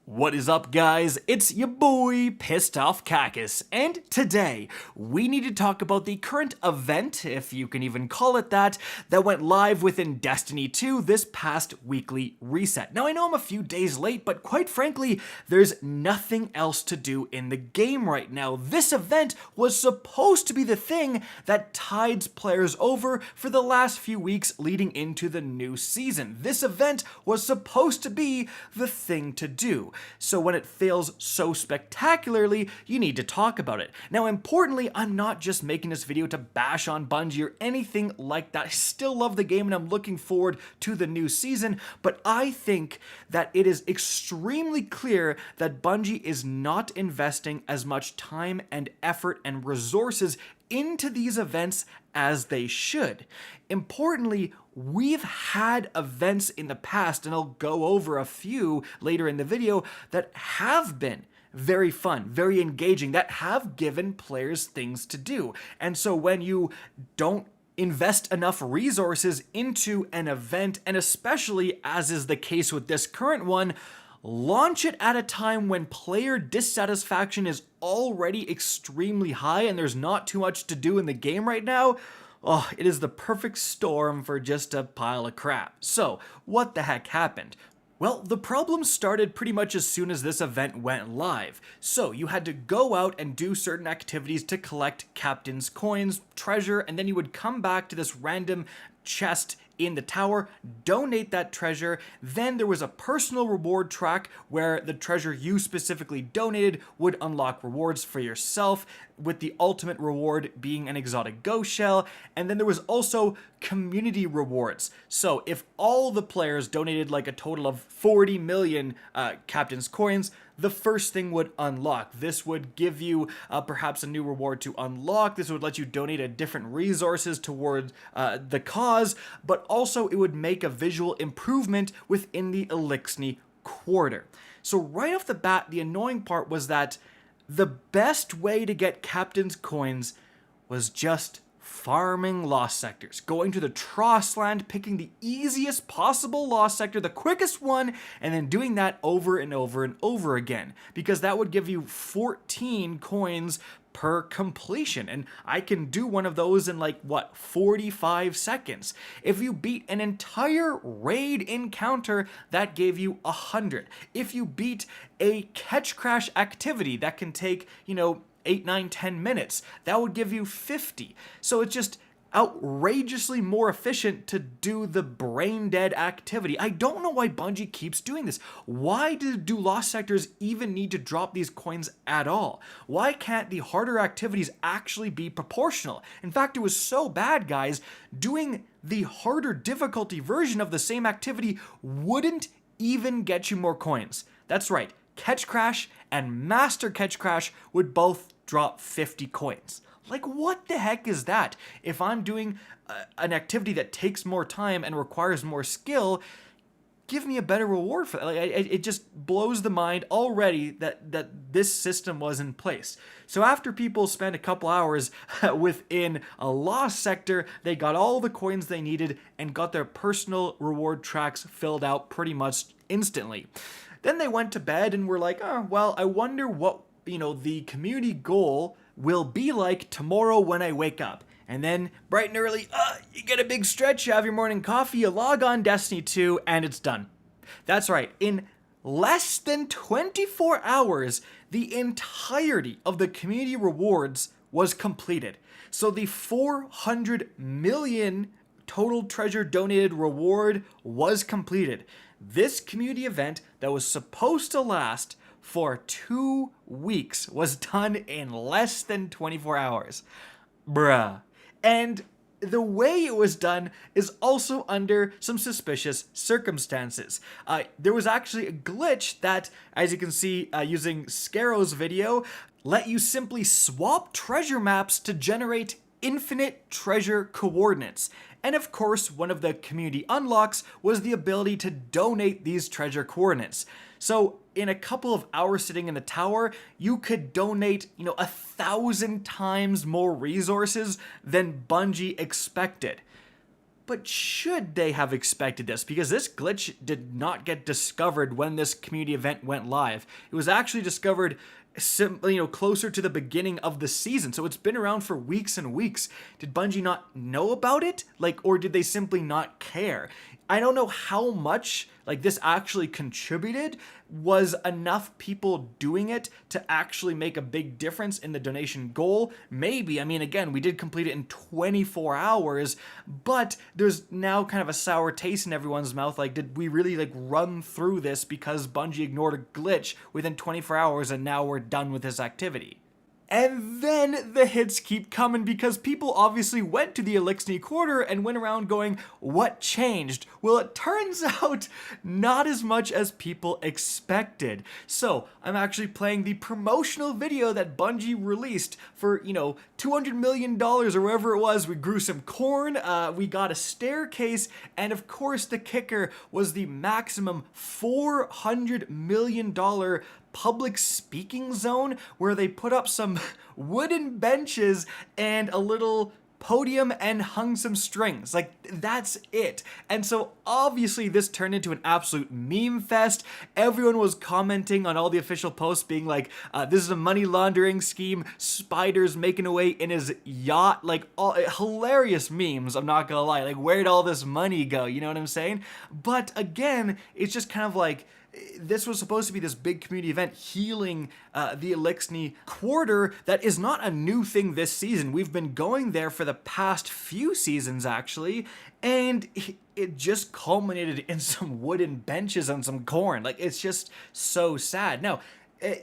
What is up, guys? It's your boy, Pissed Off Cacus, and today we need to talk about the current event, if you can even call it that went live within Destiny 2 this past weekly reset. Now, I know I'm a few days late, but quite frankly, there's nothing else to do in the game right now. This event was supposed to be the thing that tides players over for the last few weeks leading into the new season. This event was supposed to be the thing to do. So when it fails so spectacularly, you need to talk about it. Now, importantly, I'm not just making this video to bash on Bungie or anything like that. I still love the game and I'm looking forward to the new season, but I think that it is extremely clear that Bungie is not investing as much time and effort and resources into these events as they should. Importantly, we've had events in the past, and I'll go over a few later in the video, that have been very fun, very engaging, that have given players things to do. And so when you don't invest enough resources into an event, and especially as is the case with this current one, launch it at a time when player dissatisfaction is already extremely high and there's not too much to do in the game right now, oh, it is the perfect storm for just a pile of crap. So, what the heck happened? Well, the problem started pretty much as soon as this event went live. So you had to go out and do certain activities to collect captain's coins, treasure, and then you would come back to this random chest in the tower, donate that treasure. Then there was a personal reward track where the treasure you specifically donated would unlock rewards for yourself, with the ultimate reward being an exotic ghost shell. And then there was also community rewards. So if all the players donated like a total of 40 million captain's coins, the first thing would unlock. This would give you perhaps a new reward to unlock. This would let you donate a different resources towards the cause, but also it would make a visual improvement within the Eliksni Quarter. So right off the bat, the annoying part was that the best way to get captain's coins was just farming lost sectors, going to the Tross land, picking the easiest possible lost sector, the quickest one, and then doing that over and over and over again, because that would give you 14 coins per completion, and I can do one of those in like, what, 45 seconds. If you beat an entire raid encounter, that gave you 100. If you beat a Ketchcrash Activity, that can take, 8, 9, 10 minutes, that would give you 50. So it's just outrageously more efficient to do the brain dead activity. I don't know why Bungie keeps doing this. Why do lost sectors even need to drop these coins at all? Why can't the harder activities actually be proportional? In fact, it was so bad, guys, doing the harder difficulty version of the same activity wouldn't even get you more coins. That's right, Ketchcrash and Master Ketchcrash would both drop 50 coins. Like, what the heck is that? If I'm doing an activity that takes more time and requires more skill, give me a better reward for that. Like, it just blows the mind already that this system was in place. So after people spent a couple hours within a lost sector, they got all the coins they needed and got their personal reward tracks filled out pretty much instantly. Then they went to bed and were like, oh, well, I wonder what, the community goal will be like tomorrow when I wake up. And then bright and early, you get a big stretch, you have your morning coffee, you log on Destiny 2, and it's done. That's right, in less than 24 hours, the entirety of the community rewards was completed. So the 400 million total treasure donated reward was completed. This community event that was supposed to last for 2 weeks was done in less than 24 hours. Bruh. And the way it was done is also under some suspicious circumstances. There was actually a glitch that, as you can see using Scarrow's video, let you simply swap treasure maps to generate infinite treasure coordinates. And of course, one of the community unlocks was the ability to donate these treasure coordinates. So in a couple of hours sitting in the tower, you could donate, 1,000 times more resources than Bungie expected. But should they have expected this? Because this glitch did not get discovered when this community event went live. It was actually discovered closer to the beginning of the season. So it's been around for weeks and weeks. Did Bungie not know about it? Or did they simply not care? I don't know how much this actually contributed. Was enough people doing it to actually make a big difference in the donation goal? Maybe. I mean, again, we did complete it in 24 hours, but there's now kind of a sour taste in everyone's mouth. Did we really run through this because Bungie ignored a glitch within 24 hours and now we're done with this activity? And then the hits keep coming because people obviously went to the Eliksni Quarter and went around going, what changed? Well, it turns out not as much as people expected. So I'm actually playing the promotional video that Bungie released for, $200 million or wherever it was. We grew some corn, we got a staircase, and of course the kicker was the maximum $400 million public speaking zone where they put up some wooden benches and a little podium and hung some strings. That's it. And so obviously this turned into an absolute meme fest. Everyone was commenting on all the official posts being this is a money laundering scheme, Spider's making away in his yacht, all hilarious memes, I'm not gonna lie. Where'd all this money go? You know what I'm saying? But again, it's just kind of this was supposed to be this big community event healing the Eliksni Quarter that is not a new thing this season. We've been going there for the past few seasons, actually, and it just culminated in some wooden benches and some corn. It's just so sad. Now,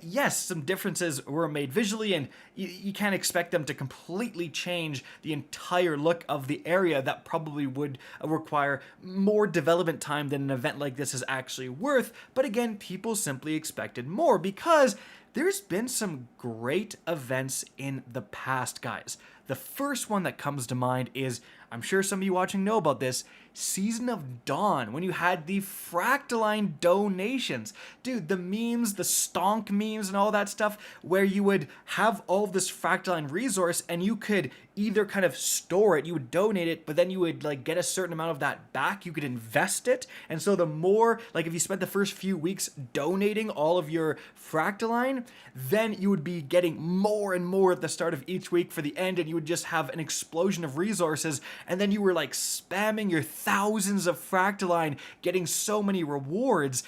yes, some differences were made visually, and you can't expect them to completely change the entire look of the area. That probably would require more development time than an event like this is actually worth. But again, people simply expected more because there's been some great events in the past, guys. The first one that comes to mind is, I'm sure some of you watching know about this, Season of Dawn, when you had the Fractaline donations. Dude, the memes, the stonk memes and all that stuff, where you would have all of this Fractaline resource and you could either kind of store it, you would donate it, but then you would get a certain amount of that back, you could invest it. And so the more, if you spent the first few weeks donating all of your Fractaline, then you would be getting more and more at the start of each week for the end, and you would just have an explosion of resources, and then you were spamming your thousands of Fractaline, getting so many rewards.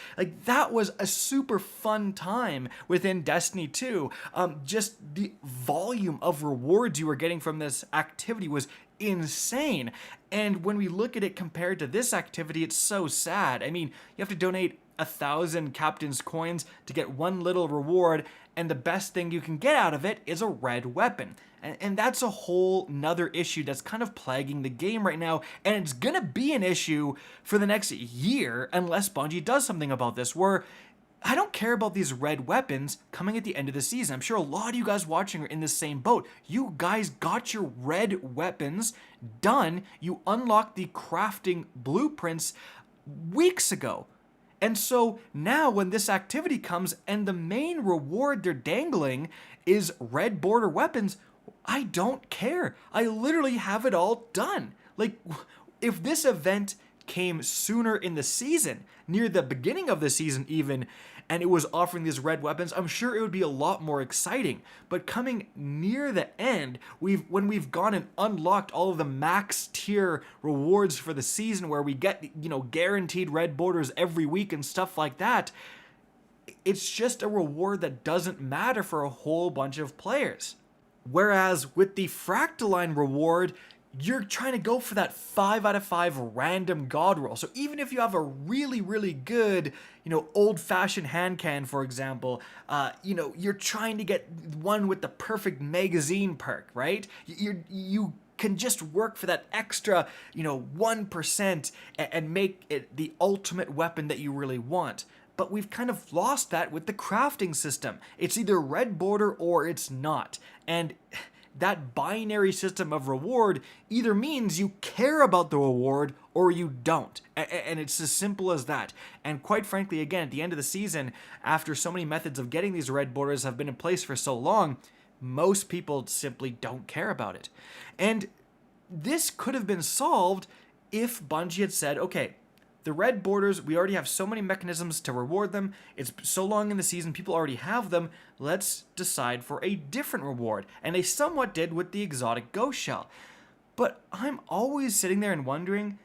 That was a super fun time within Destiny 2. Just the volume of rewards you were getting from this activity was insane. And when we look at it compared to this activity, it's so sad. I mean, you have to donate 1,000 Captain's Coins to get one little reward, and the best thing you can get out of it is a red weapon. And that's a whole nother issue that's kind of plaguing the game right now, and it's gonna be an issue for the next year unless Bungie does something about this, where I don't care about these red weapons coming at the end of the season. I'm sure a lot of you guys watching are in the same boat. You guys got your red weapons done. You unlocked the crafting blueprints weeks ago. And so now when this activity comes and the main reward they're dangling is red border weapons, I don't care. I literally have it all done. If this event came sooner in the season, near the beginning of the season even, and it was offering these red weapons, I'm sure it would be a lot more exciting. But coming near the end, when we've gone and unlocked all of the max tier rewards for the season where we get, guaranteed red borders every week and stuff like that, it's just a reward that doesn't matter for a whole bunch of players. Whereas with the Fractaline reward, you're trying to go for that 5 out of 5 random god roll. So even if you have a really, really good, old-fashioned hand cannon, for example, you're trying to get one with the perfect magazine perk, right? You can just work for that extra, 1% and make it the ultimate weapon that you really want. But we've kind of lost that with the crafting system. It's either red border or it's not. And that binary system of reward either means you care about the reward or you don't. And it's as simple as that. And quite frankly, again, at the end of the season, after so many methods of getting these red borders have been in place for so long, most people simply don't care about it. And this could have been solved if Bungie had said, okay, the red borders, we already have so many mechanisms to reward them. It's so long in the season, people already have them. Let's decide for a different reward. And they somewhat did with the exotic ghost shell. But I'm always sitting there and wondering,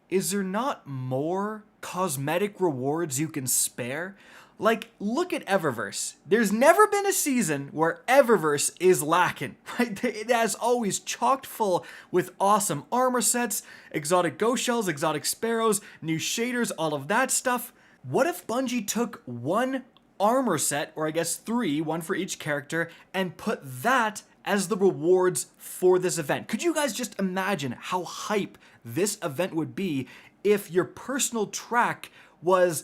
is there not more cosmetic rewards you can spare? Like, look at Eververse. There's never been a season where Eververse is lacking, right? It has always chocked full with awesome armor sets, exotic ghost shells, exotic sparrows, new shaders, all of that stuff. What if Bungie took one armor set, or I guess 3, one for each character, and put that as the rewards for this event? Could you guys just imagine how hype this event would be if your personal track was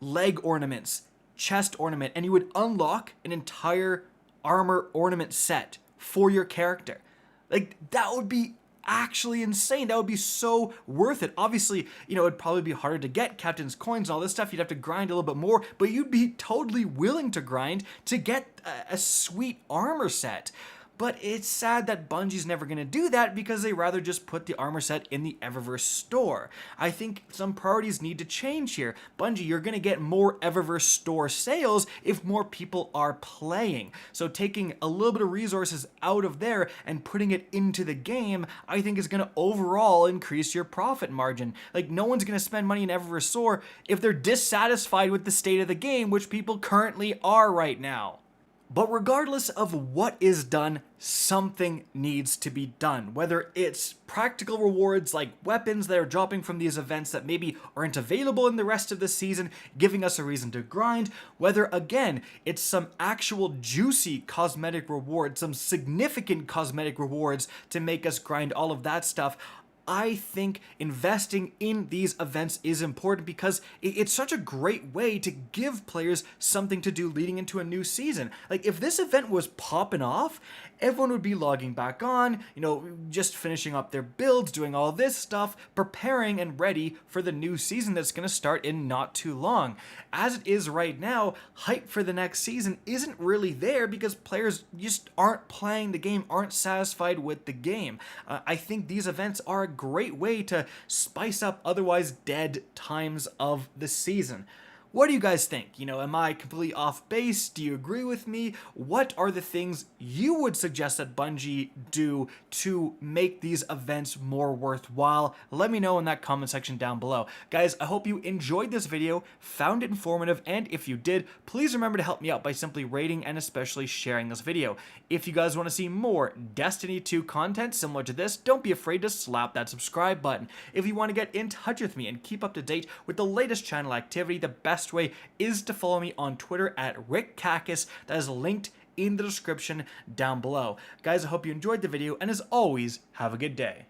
leg ornaments, chest ornament, and you would unlock an entire armor ornament set for your character? Like, that would be actually insane. That would be so worth it. Obviously, it'd probably be harder to get captain's coins and all this stuff. You'd have to grind a little bit more, but you'd be totally willing to grind to get a sweet armor set. But it's sad that Bungie's never going to do that because they rather just put the armor set in the Eververse store. I think some priorities need to change here. Bungie, you're going to get more Eververse store sales if more people are playing. So taking a little bit of resources out of there and putting it into the game, I think is going to overall increase your profit margin. Like, no one's going to spend money in Eververse store if they're dissatisfied with the state of the game, which people currently are right now. But regardless of what is done, something needs to be done. Whether it's practical rewards like weapons that are dropping from these events that maybe aren't available in the rest of the season, giving us a reason to grind, whether, again, it's some actual juicy cosmetic rewards, some significant cosmetic rewards to make us grind all of that stuff. I think investing in these events is important because it's such a great way to give players something to do leading into a new season. Like, if this event was popping off, everyone would be logging back on, just finishing up their builds, doing all this stuff, preparing and ready for the new season that's going to start in not too long. As it is right now, hype for the next season isn't really there because players just aren't playing the game, aren't satisfied with the game. I think these events are a great way to spice up otherwise dead times of the season. What do you guys think? Am I completely off base? Do you agree with me? What are the things you would suggest that Bungie do to make these events more worthwhile? Let me know in that comment section down below. Guys, I hope you enjoyed this video, found it informative, and if you did, please remember to help me out by simply rating and especially sharing this video. If you guys want to see more Destiny 2 content similar to this, don't be afraid to slap that subscribe button. If you want to get in touch with me and keep up to date with the latest channel activity, the best way is to follow me on Twitter at RickCacus. That is linked in the description down below. Guys, I hope you enjoyed the video, and as always, have a good day.